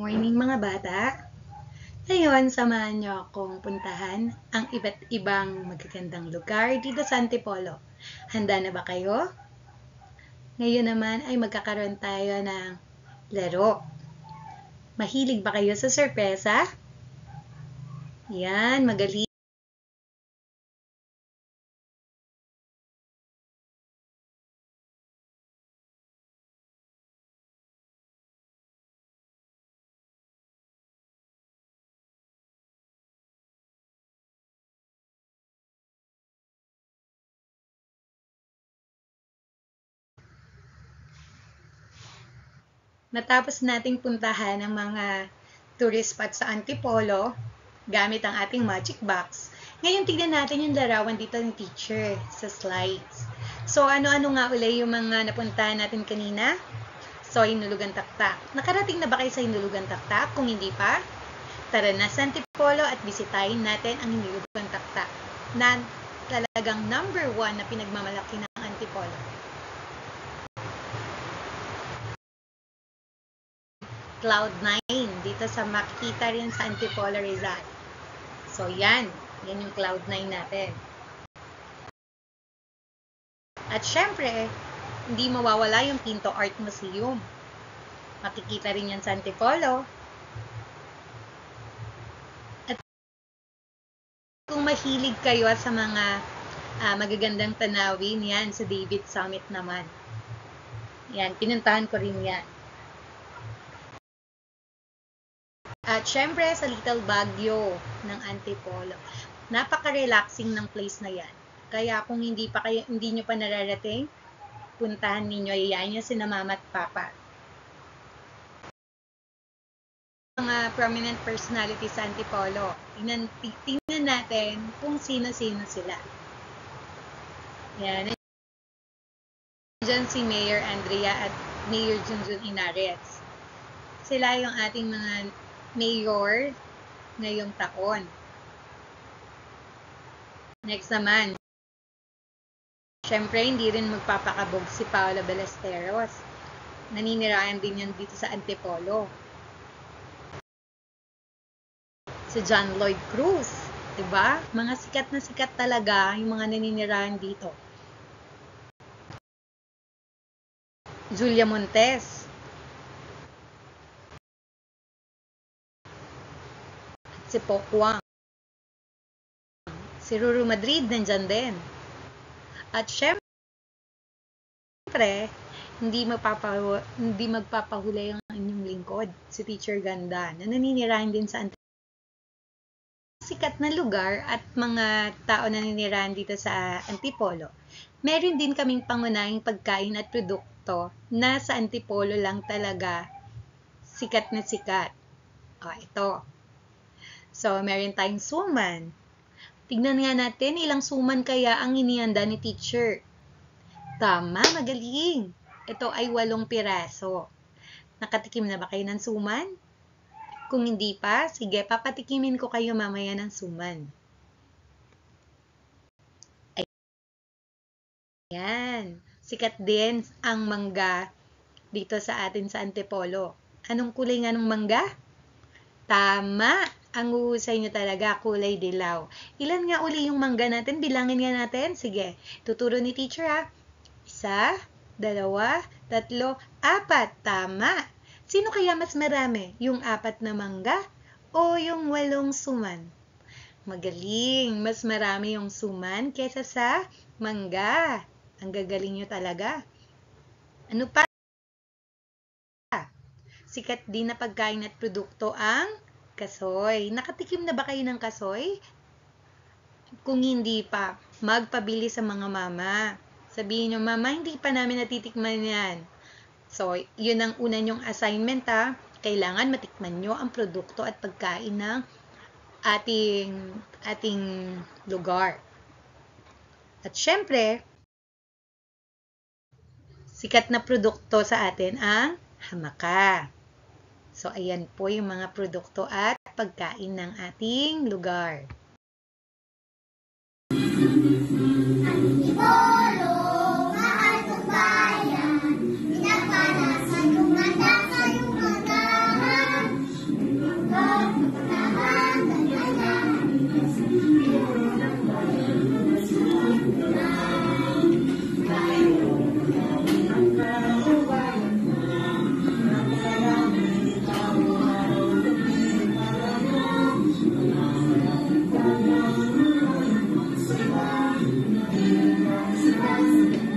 Morning mga bata! Ngayon, samahan niyo akong puntahan ang iba't ibang magagandang lugar dito sa Antipolo. Handa na ba kayo? Ngayon naman ay magkakaroon tayo ng laro. Mahilig ba kayo sa sorpresa? Yan, magaling. Matapos nating puntahan ang mga tourist spot sa Antipolo, gamit ang ating magic box, ngayon tignan natin yung larawan dito ng teacher sa slides. So, ano-ano nga uli yung mga napuntahan natin kanina? So, Hinulugan Taktak. Nakarating na ba kayo sa Hinulugan Taktak? Kung hindi pa, tara na sa Antipolo at bisitahin natin ang Hinulugan Taktak na talagang number 1 na pinagmamalaki ng Antipolo. Cloud9 dito sa makikita rin sa Antipolo Rizal. So yan yung Cloud9 natin. At syempre, hindi mawawala yung Pinto Art Museum. Makikita rin yan sa Antipolo. At kung mahilig kayo sa mga magagandang tanawin, yan sa David Summit naman. Yan, pinuntahan ko rin yan. At syempre sa Little Baguio ng Antipolo. Napaka-relaxing ng place na yan. Kaya kung hindi nyo pa nararating, puntahan ninyo, iyayin nyo sina Mama at Papa. Mga prominent personality sa Antipolo. Tingnan natin kung sino-sino sila. Yan. Diyan si Mayor Andrea at Mayor Junjun Inares. Sila yung ating mga mayor ngayong taon. Next naman, syempre hindi rin magpapakabog si Paolo Ballesteros. Naninirahan din yan dito sa Antipolo. Si John Lloyd Cruz, diba? Mga sikat na sikat talaga yung mga naninirahan dito. Julia Montes. Si Pokwang. Si Ruru Madrid, nandyan din. At syempre, hindi magpapahuli ang inyong lingkod, si Teacher Ganda, na naninirahan din sa sikat na lugar at mga tao na naninirahan dito sa Antipolo. Meron din kaming pangunahing pagkain at produkto na sa Antipolo lang talaga sikat na sikat. Ito. So, meron tayong suman. Tignan nga natin ilang suman kaya ang inihanda ni teacher. Tama, magaling. Ito ay 8 piraso. Nakatikim na ba kayo ng suman? Kung hindi pa, sige, papatikimin ko kayo mamaya ng suman. Ayan. Sikat din ang mangga dito sa atin sa Antipolo. Anong kulay nga ng mangga? Tama! Ang uhusay nyo talaga, kulay dilaw. Ilan nga uli yung mangga natin? Bilangin nga natin. Sige, tuturo ni teacher ha. 1, 2, 3, 4. Tama! Sino kaya mas marami? Yung 4 na mangga o yung 8 suman? Magaling! Mas marami yung suman kesa sa mangga. Ang gagaling nyo talaga. Ano pa? Sikat din na pagkain at produkto ang kasoy. Nakatikim na ba kayo ng kasoy? Kung hindi pa, magpabili sa mga mama. Sabihin nyo, Mama, hindi pa namin natitikman yan. So, yun ang una nyong assignment ha. Kailangan matikman nyo ang produkto at pagkain ng ating lugar. At syempre, sikat na produkto sa atin ang hamaka. So, ayan po yung mga produkto at pagkain ng ating lugar. Antipolo, mahal kong bayan, pinagpanasan yung handa sa iyong hanggahan. Pilipinas,